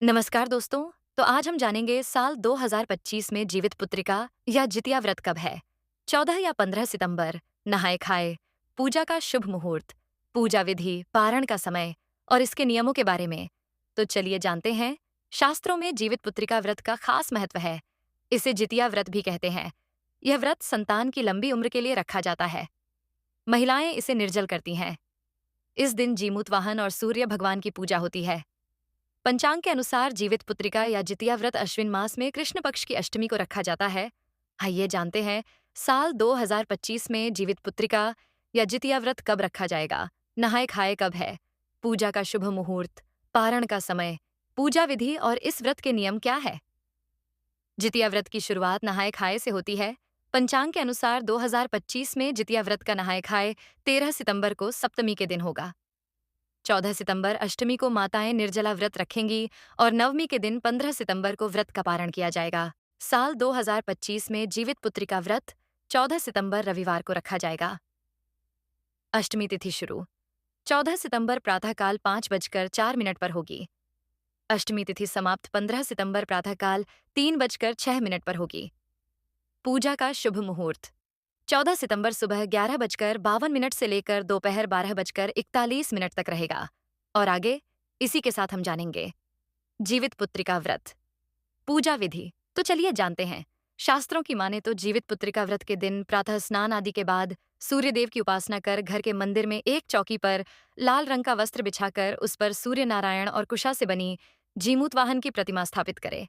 नमस्कार दोस्तों। तो आज हम जानेंगे साल 2025 में जीवित पुत्रिका या जितिया व्रत कब है। 14 या 15 सितंबर, नहाए खाए, पूजा का शुभ मुहूर्त, पूजा विधि, पारण का समय और इसके नियमों के बारे में। तो चलिए जानते हैं। शास्त्रों में जीवित पुत्रिका व्रत का खास महत्व है। इसे जितिया व्रत भी कहते हैं। यह व्रत संतान की लंबी उम्र के लिए रखा जाता है। महिलाएं इसे निर्जल करती हैं। इस दिन जीमूत वाहन और सूर्य भगवान की पूजा होती है। पंचांग के अनुसार जीवित पुत्रिका या जितिया व्रत अश्विन मास में कृष्ण पक्ष की अष्टमी को रखा जाता है। आइए जानते हैं, साल 2025 में जीवित पुत्रिका या जितिया व्रत कब रखा जाएगा, नहाए खाए कब है, पूजा का शुभ मुहूर्त, पारण का समय, पूजा विधि और इस व्रत के नियम क्या है। जितिया व्रत की शुरुआत नहाए खाए से होती है। पंचांग के अनुसार 2025 में जितिया व्रत का नहाए खाए 13 सितंबर को सप्तमी के दिन होगा। 14 सितंबर अष्टमी को माताएं निर्जला व्रत रखेंगी और नवमी के दिन 15 सितंबर को व्रत का पारण किया जाएगा। साल 2025 में जीवित पुत्रिका व्रत 14 सितंबर रविवार को रखा जाएगा। अष्टमी तिथि शुरू 14 सितंबर प्रातःकाल 5:04 पर होगी। अष्टमी तिथि समाप्त 15 सितंबर प्रातःकाल 3:06 पर होगी। पूजा का शुभ मुहूर्त 14 सितंबर सुबह 11:52 से लेकर दोपहर 12:41 तक रहेगा। और आगे इसी के साथ हम जानेंगे जीवित पुत्रिका व्रत, पूजा विधि। तो चलिए जानते हैं। शास्त्रों की माने तो जीवित पुत्रिका व्रत के दिन प्रातः स्नान आदि के बाद सूर्यदेव की उपासना कर घर के मंदिर में एक चौकी पर लाल रंग का वस्त्र बिछाकर उस पर सूर्य नारायण और कुशा से बनी जीमूत वाहन की प्रतिमा स्थापित करें।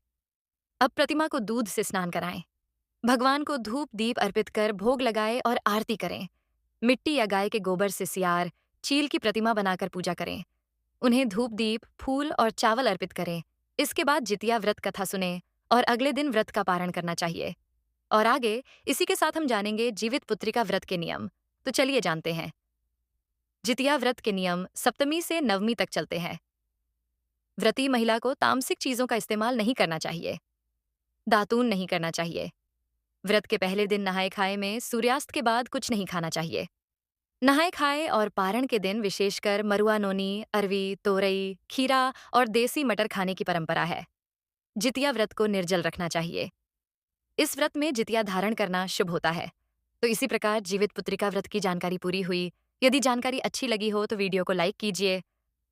अब प्रतिमा को दूध से स्नान कराएं। भगवान को धूप दीप अर्पित कर भोग लगाए और आरती करें। मिट्टी या गाय के गोबर से सियार, चील की प्रतिमा बनाकर पूजा करें। उन्हें धूप दीप, फूल और चावल अर्पित करें। इसके बाद जितिया व्रत कथा सुने और अगले दिन व्रत का पारण करना चाहिए। और आगे इसी के साथ हम जानेंगे जीवित पुत्रिका व्रत के नियम। तो चलिए जानते हैं। जितिया व्रत के नियम सप्तमी से नवमी तक चलते हैं। व्रती महिला को तामसिक चीजों का इस्तेमाल नहीं करना चाहिए। दातून नहीं करना चाहिए। व्रत के पहले दिन नहाए खाए में सूर्यास्त के बाद कुछ नहीं खाना चाहिए। नहाए खाए और पारण के दिन विशेषकर मरुआ नोनी, अरवी, तोरई, खीरा और देसी मटर खाने की परंपरा है। जितिया व्रत को निर्जल रखना चाहिए। इस व्रत में जितिया धारण करना शुभ होता है। तो इसी प्रकार जीवित पुत्रिका व्रत की जानकारी पूरी हुई। यदि जानकारी अच्छी लगी हो तो वीडियो को लाइक कीजिए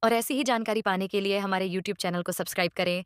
और ऐसी ही जानकारी पाने के लिए हमारे YouTube चैनल को सब्सक्राइब करें।